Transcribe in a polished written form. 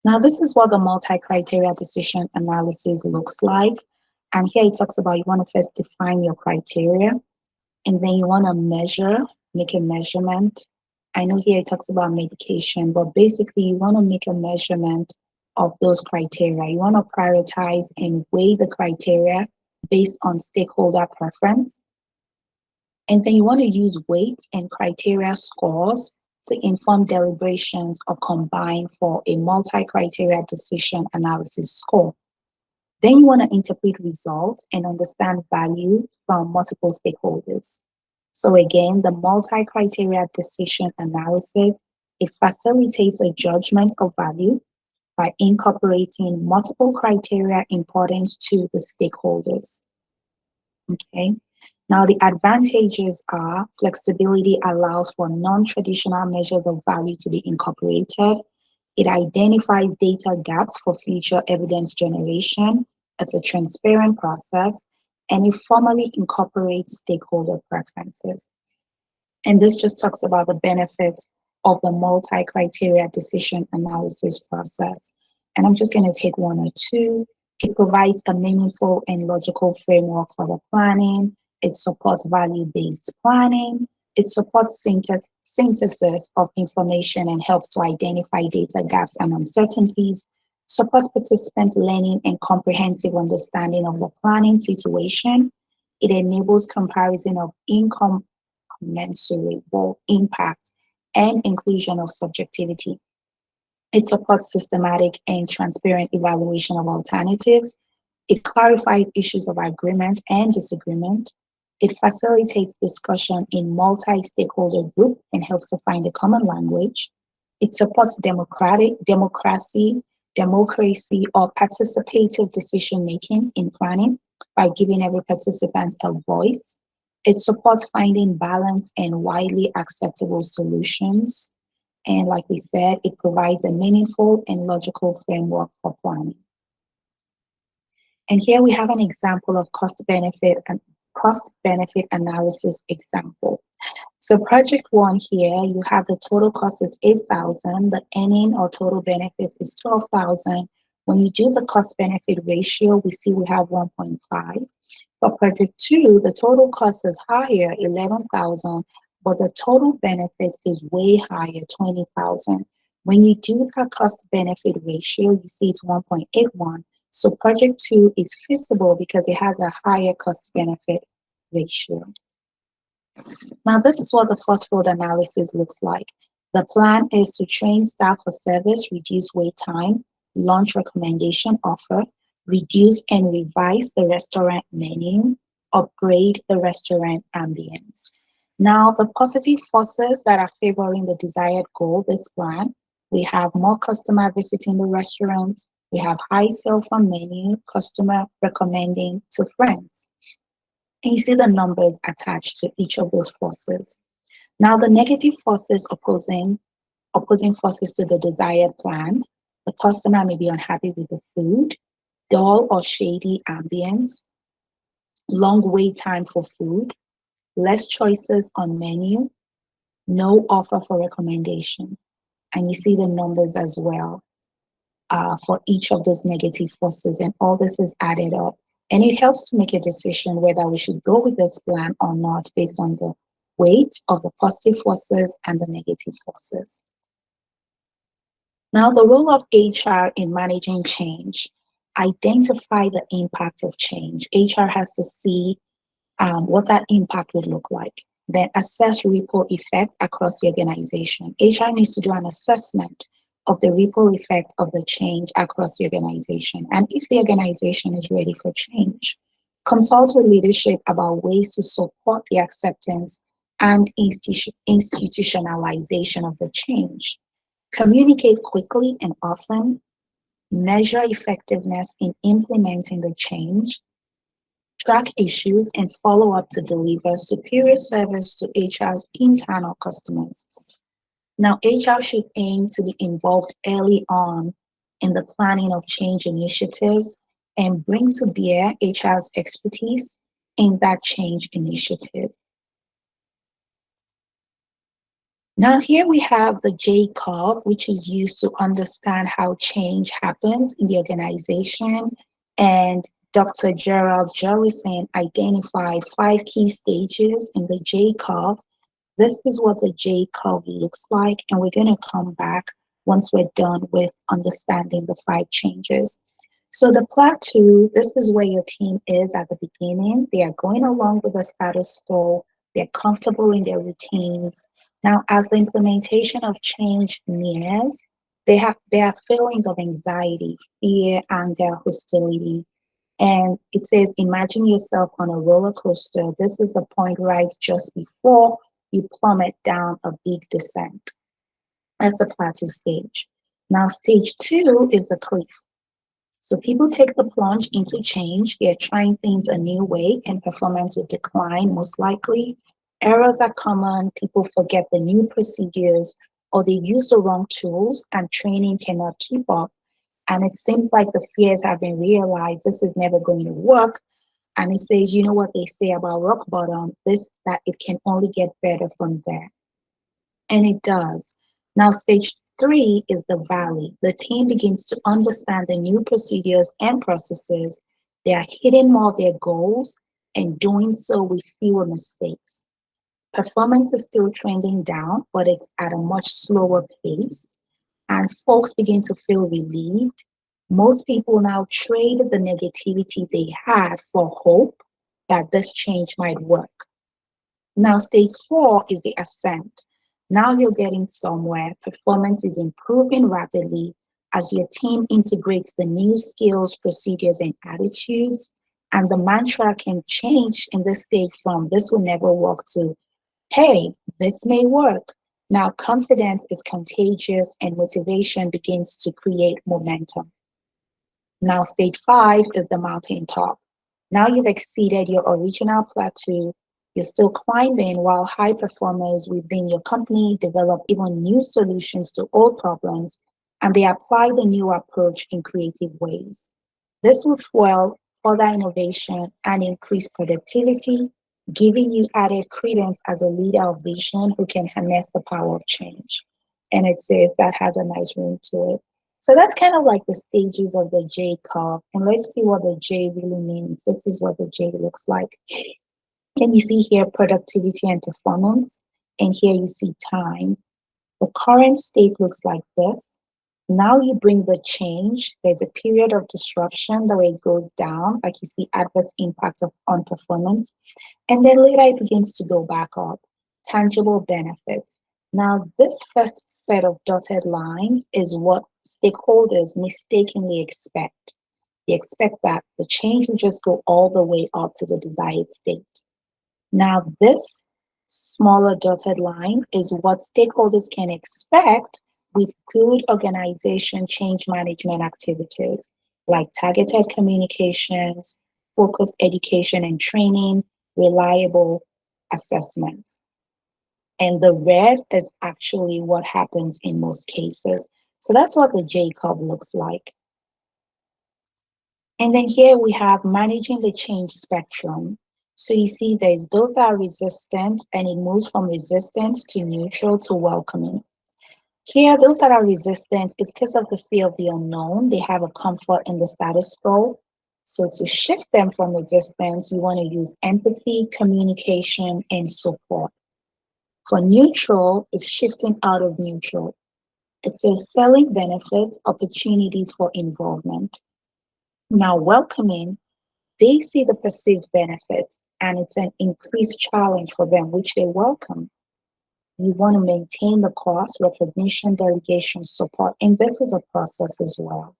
Now, this is what the multi-criteria decision analysis looks like. And here it talks about you want to first define your criteria, and then you want to measure, make a measurement. I know here it talks about medication, but basically you want to make a measurement of those criteria. You want to prioritize and weigh the criteria based on stakeholder preference. And then you want to use weights and criteria scores to inform deliberations or combine for a multi-criteria decision analysis score. Then you want to interpret results and understand value from multiple stakeholders. So again, the multi-criteria decision analysis, it facilitates a judgment of value by incorporating multiple criteria important to the stakeholders. Okay. Now, the advantages are flexibility allows for non-traditional measures of value to be incorporated. It identifies data gaps for future evidence generation. It's a transparent process, and it formally incorporates stakeholder preferences. And this just talks about the benefits of the multi-criteria decision analysis process. And I'm just going to take one or two. It provides a meaningful and logical framework for the planning. It supports value-based planning. It supports synthesis of information and helps to identify data gaps and uncertainties, supports participants' learning and comprehensive understanding of the planning situation. It enables comparison of incommensurable impact and inclusion of subjectivity. It supports systematic and transparent evaluation of alternatives. It clarifies issues of agreement and disagreement. It facilitates discussion in multi-stakeholder group and helps to find a common language. It supports democracy, or participative decision-making in planning by giving every participant a voice. It supports finding balanced and widely acceptable solutions. And like we said, it provides a meaningful and logical framework for planning. And here we have an example of cost-benefit analysis example. So project one here, you have the total cost is 8,000, the earning or total benefit is 12,000. When you do the cost-benefit ratio, we see we have 1.5. For project two, the total cost is higher, 11,000, but the total benefit is way higher, 20,000. When you do that cost-benefit ratio, you see it's 1.81. So project two is feasible because it has a higher cost-benefit ratio. Now, this is what the first field analysis looks like. The plan is to train staff for service, reduce wait time, launch recommendation offer, reduce and revise the restaurant menu, upgrade the restaurant ambience. Now, the positive forces that are favoring the desired goal, this plan, we have more customer visiting the restaurant, we have high sale from menu, customer recommending to friends. And you see the numbers attached to each of those forces. Now, the negative forces opposing forces to the desired plan, the customer may be unhappy with the food, dull or shady ambience, long wait time for food, less choices on menu, no offer for recommendation. And you see the numbers as well for each of those negative forces, and all this is added up. And it helps to make a decision whether we should go with this plan or not based on the weight of the positive forces and the negative forces. Now, the role of HR in managing change. Identify the impact of change. HR has to see what that impact would look like. Then assess ripple effect across the organization. HR needs to do an assessment of the ripple effect of the change across the organization. And if the organization is ready for change, consult with leadership about ways to support the acceptance and institutionalization of the change. Communicate quickly and often. Measure effectiveness in implementing the change. Track issues and follow up to deliver superior service to HR's internal customers. Now, HR should aim to be involved early on in the planning of change initiatives and bring to bear HR's expertise in that change initiative. Now here we have the J curve, which is used to understand how change happens in the organization. And Dr. Gerald Jellison identified 5 key stages in the J curve. This is what the J curve looks like, and we're going to come back once we're done with understanding the 5 changes. So the plateau, this is where your team is at the beginning. They are going along with the status quo. They're comfortable in their routines. Now, as the implementation of change nears, there are feelings of anxiety, fear, anger, hostility. And it says, imagine yourself on a roller coaster. This is the point right just before you plummet down a big descent. That's the plateau stage. Now, stage 2 is the cliff. So people take the plunge into change. They're trying things a new way, and performance will decline most likely. Errors are common. People forget the new procedures, or they use the wrong tools, and training cannot keep up. And it seems like the fears have been realized. This is never going to work. And it says, you know what they say about rock bottom, that it can only get better from there. And it does. Now, stage 3 is the valley. The team begins to understand the new procedures and processes. They are hitting more of their goals and doing so with fewer mistakes. Performance is still trending down, but it's at a much slower pace. And folks begin to feel relieved. Most people now trade the negativity they had for hope that this change might work. Now, stage 4 is the ascent. Now you're getting somewhere. Performance is improving rapidly as your team integrates the new skills, procedures, and attitudes. And the mantra can change in this stage from this will never work to, hey, this may work. Now, confidence is contagious and motivation begins to create momentum. Now, stage 5 is the mountaintop. Now you've exceeded your original plateau. You're still climbing while high performers within your company develop even new solutions to old problems, and they apply the new approach in creative ways. This will fuel further innovation and increase productivity, giving you added credence as a leader of vision who can harness the power of change. And it says that has a nice ring to it. So that's kind of like the stages of the J curve. And let's see what the J really means. This is what the J looks like. And you see here productivity and performance. And here you see time. The current state looks like this. Now you bring the change. There's a period of disruption, the way it goes down, like you see adverse impacts on performance. And then later it begins to go back up. Tangible benefits. Now, this first set of dotted lines is what stakeholders mistakenly expect. They expect that the change will just go all the way up to the desired state. Now, this smaller dotted line is what stakeholders can expect with good organization change management activities like targeted communications, focused education and training, reliable assessments. And the red is actually what happens in most cases. So that's what the J curve looks like. And then here we have managing the change spectrum. So you see there's those that are resistant, and it moves from resistant to neutral to welcoming. Here, those that are resistant is because of the fear of the unknown. They have a comfort in the status quo. So to shift them from resistance, you want to use empathy, communication, and support. For neutral, it's shifting out of neutral. It says selling benefits, opportunities for involvement. Now, welcoming, they see the perceived benefits and it's an increased challenge for them, which they welcome. You want to maintain the cost, recognition, delegation, support, and this is a process as well.